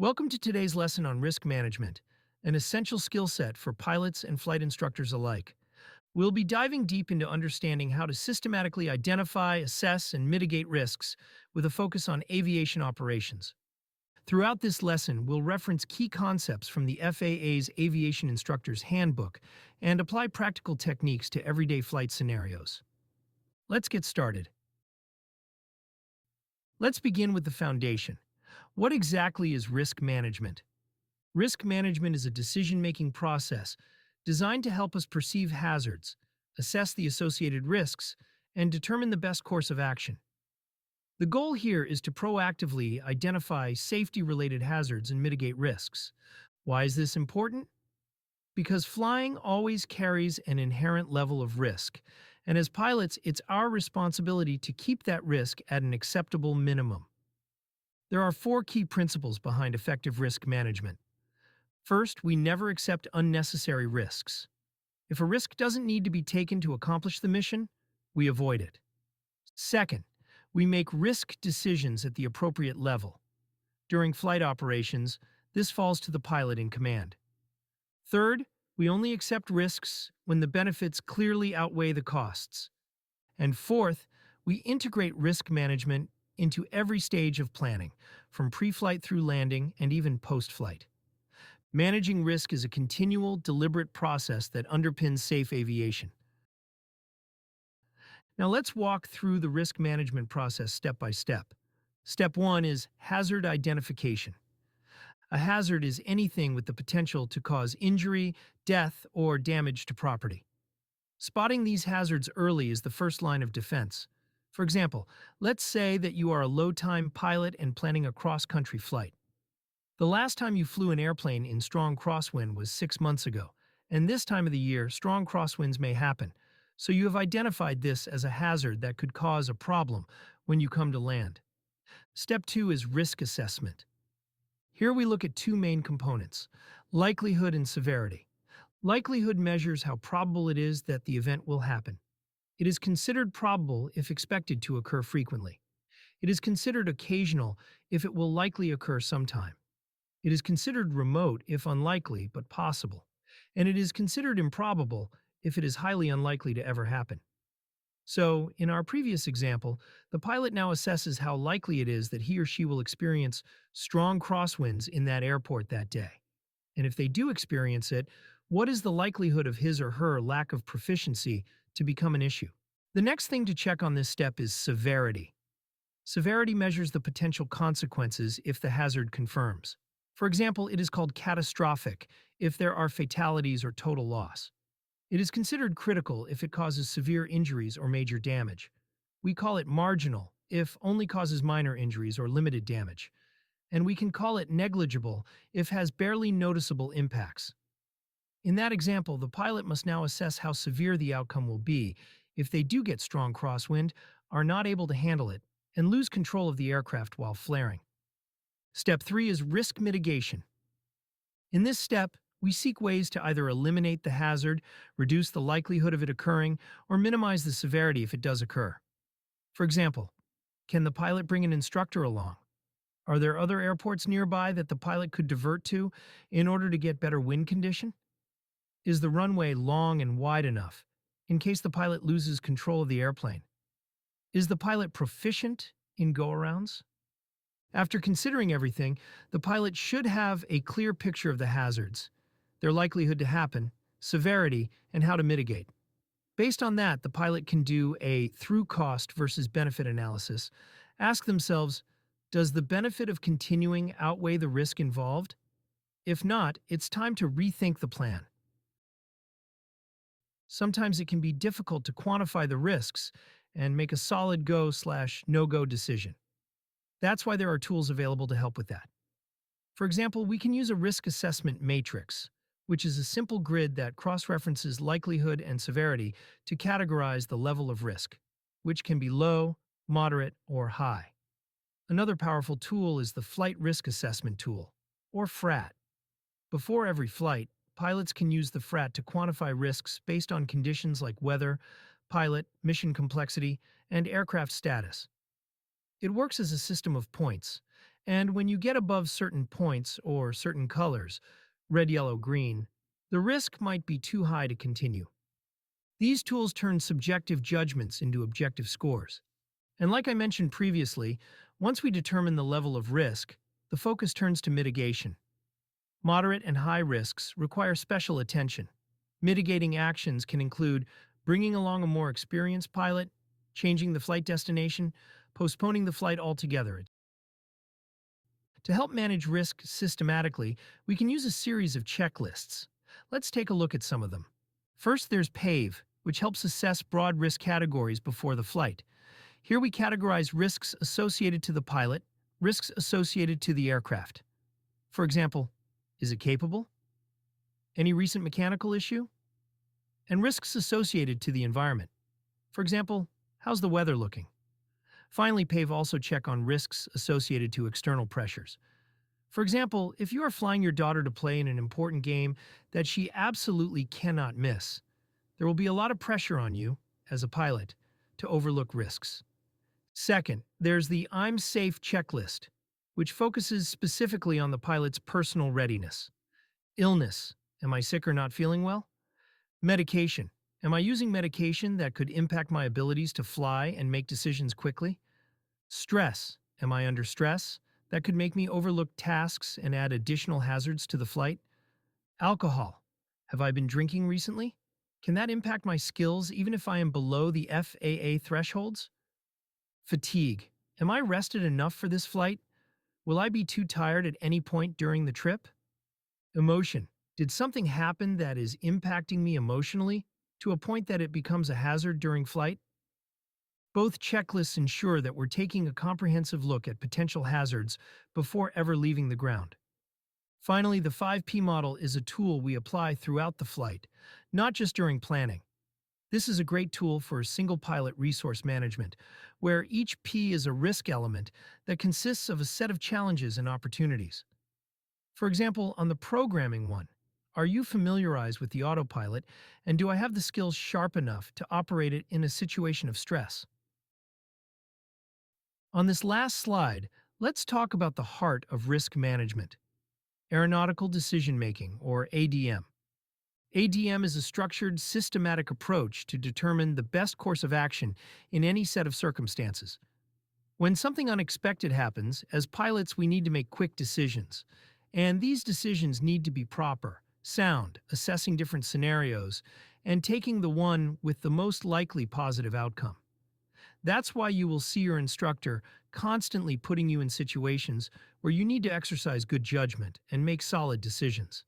Welcome to today's lesson on risk management, an essential skill set for pilots and flight instructors alike. We'll be diving deep into understanding how to systematically identify, assess, and mitigate risks with a focus on aviation operations. Throughout this lesson, we'll reference key concepts from the FAA's Aviation Instructor's Handbook and apply practical techniques to everyday flight scenarios. Let's get started. Let's begin with the foundation. What exactly is risk management? Risk management is a decision-making process designed to help us perceive hazards, assess the associated risks, and determine the best course of action. The goal here is to proactively identify safety-related hazards and mitigate risks. Why is this important? Because flying always carries an inherent level of risk, and as pilots, it's our responsibility to keep that risk at an acceptable minimum. There are four key principles behind effective risk management. First, we never accept unnecessary risks. If a risk doesn't need to be taken to accomplish the mission, we avoid it. Second, we make risk decisions at the appropriate level. During flight operations, this falls to the pilot in command. Third, we only accept risks when the benefits clearly outweigh the costs. And fourth, we integrate risk management into every stage of planning, from pre-flight through landing and even post-flight. Managing risk is a continual, deliberate process that underpins safe aviation. Now let's walk through the risk management process step by step. Step 1 is hazard identification. A hazard is anything with the potential to cause injury, death, or damage to property. Spotting these hazards early is the first line of defense. For example, let's say that you are a low-time pilot and planning a cross-country flight. The last time you flew an airplane in strong crosswind was 6 months ago, and this time of the year, strong crosswinds may happen, so you have identified this as a hazard that could cause a problem when you come to land. Step 2 is risk assessment. Here we look at two main components: likelihood and severity. Likelihood measures how probable it is that the event will happen. It is considered probable if expected to occur frequently. It is considered occasional if it will likely occur sometime. It is considered remote if unlikely but possible. And it is considered improbable if it is highly unlikely to ever happen. So, in our previous example, the pilot now assesses how likely it is that he or she will experience strong crosswinds in that airport that day. And if they do experience it, what is the likelihood of his or her lack of proficiency to become an issue? The next thing to check on this step is severity. Severity measures the potential consequences if the hazard confirms. For example, it is called catastrophic if there are fatalities or total loss. It is considered critical if it causes severe injuries or major damage. We call it marginal if only causes minor injuries or limited damage. And we can call it negligible if has barely noticeable impacts. In that example, the pilot must now assess how severe the outcome will be if they do get strong crosswind, are not able to handle it, and lose control of the aircraft while flaring. Step 3 is risk mitigation. In this step, we seek ways to either eliminate the hazard, reduce the likelihood of it occurring, or minimize the severity if it does occur. For example, can the pilot bring an instructor along? Are there other airports nearby that the pilot could divert to in order to get better wind condition? Is the runway long and wide enough in case the pilot loses control of the airplane? Is the pilot proficient in go-arounds? After considering everything, the pilot should have a clear picture of the hazards, their likelihood to happen, severity, and how to mitigate. Based on that, the pilot can do a through cost versus benefit analysis. Ask themselves, does the benefit of continuing outweigh the risk involved? If not, it's time to rethink the plan. Sometimes it can be difficult to quantify the risks and make a solid go/no-go decision. That's why there are tools available to help with that. For example, we can use a risk assessment matrix, which is a simple grid that cross-references likelihood and severity to categorize the level of risk, which can be low, moderate, or high. Another powerful tool is the Flight Risk Assessment Tool, or FRAT. Before every flight, pilots can use the FRAT to quantify risks based on conditions like weather, pilot, mission complexity, and aircraft status. It works as a system of points, And when you get above certain points or certain colors, red, yellow, green, the risk might be too high to continue. These tools turn subjective judgments into objective scores. And like I mentioned previously, once we determine the level of risk, the focus turns to mitigation. Moderate and high risks require special attention. Mitigating actions can include bringing along a more experienced pilot, changing the flight destination, postponing the flight altogether. To help manage risk systematically, we can use a series of checklists. Let's take a look at some of them. First, there's PAVE, which helps assess broad risk categories before the flight. Here we categorize risks associated to the pilot, risks associated to the aircraft. For example, is it capable? Any recent mechanical issue? And risks associated to the environment. For example, how's the weather looking? Finally, PAVE also check on risks associated to external pressures. For example, if you are flying your daughter to play in an important game that she absolutely cannot miss, there will be a lot of pressure on you, as a pilot, to overlook risks. Second, there's the I'm Safe checklist, which focuses specifically on the pilot's personal readiness. Illness, am I sick or not feeling well? Medication, am I using medication that could impact my abilities to fly and make decisions quickly? Stress, am I under stress that could make me overlook tasks and add additional hazards to the flight? Alcohol, have I been drinking recently? Can that impact my skills even if I am below the FAA thresholds? Fatigue, am I rested enough for this flight? Will I be too tired at any point during the trip? Emotion, did something happen that is impacting me emotionally to a point that it becomes a hazard during flight? Both checklists ensure that we're taking a comprehensive look at potential hazards before ever leaving the ground. Finally, the 5P model is a tool we apply throughout the flight, not just during planning. This is a great tool for single pilot resource management, where each P is a risk element that consists of a set of challenges and opportunities. For example, on the programming one, are you familiarized with the autopilot, and do I have the skills sharp enough to operate it in a situation of stress? On this last slide, let's talk about the heart of risk management, aeronautical decision making, or ADM. ADM is a structured, systematic approach to determine the best course of action in any set of circumstances. When something unexpected happens, as pilots we need to make quick decisions, and these decisions need to be proper, sound, assessing different scenarios, and taking the one with the most likely positive outcome. That's why you will see your instructor constantly putting you in situations where you need to exercise good judgment and make solid decisions.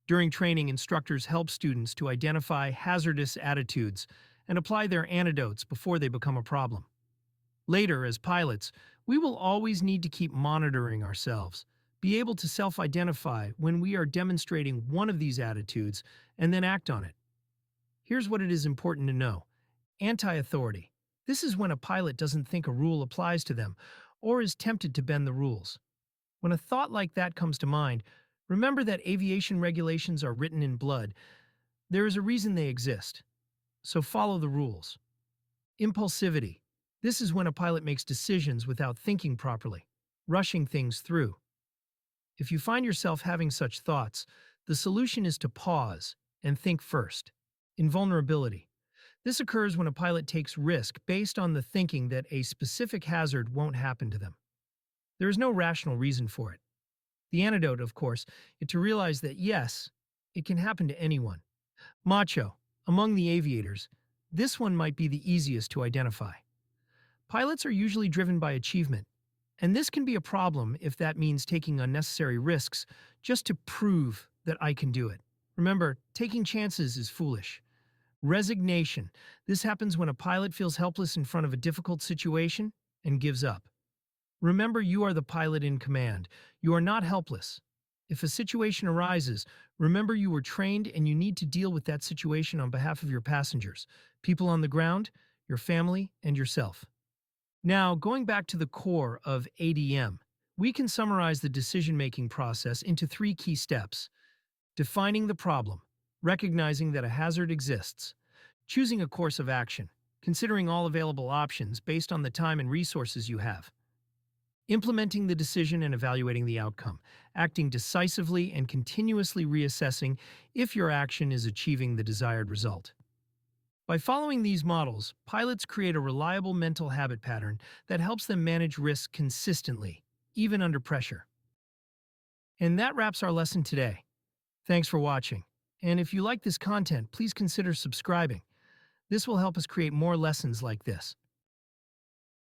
During training, instructors help students to identify hazardous attitudes and apply their antidotes before they become a problem. Later, as pilots, we will always need to keep monitoring ourselves, be able to self-identify when we are demonstrating one of these attitudes and then act on it. Here's what it is important to know. Anti-authority. This is when a pilot doesn't think a rule applies to them or is tempted to bend the rules. When a thought like that comes to mind, remember that aviation regulations are written in blood. There is a reason they exist. So follow the rules. Impulsivity. This is when a pilot makes decisions without thinking properly, rushing things through. If you find yourself having such thoughts, the solution is to pause and think first. Invulnerability. This occurs when a pilot takes risk based on the thinking that a specific hazard won't happen to them. There is no rational reason for it. The antidote, of course, is to realize that yes, it can happen to anyone. Macho. Among the aviators, this one might be the easiest to identify. Pilots are usually driven by achievement, and this can be a problem if that means taking unnecessary risks just to prove that I can do it. Remember, taking chances is foolish. Resignation. This happens when a pilot feels helpless in front of a difficult situation and gives up. Remember, you are the pilot in command. You are not helpless. If a situation arises, remember you were trained and you need to deal with that situation on behalf of your passengers, people on the ground, your family, and yourself. Now, going back to the core of ADM, we can summarize the decision-making process into 3 key steps. Defining the problem, recognizing that a hazard exists, choosing a course of action, considering all available options based on the time and resources you have. implementing the decision and evaluating the outcome, acting decisively and continuously reassessing if your action is achieving the desired result. By following these models, pilots create a reliable mental habit pattern that helps them manage risk consistently, even under pressure. And that wraps our lesson today. Thanks for watching. And if you like this content, please consider subscribing. This will help us create more lessons like this.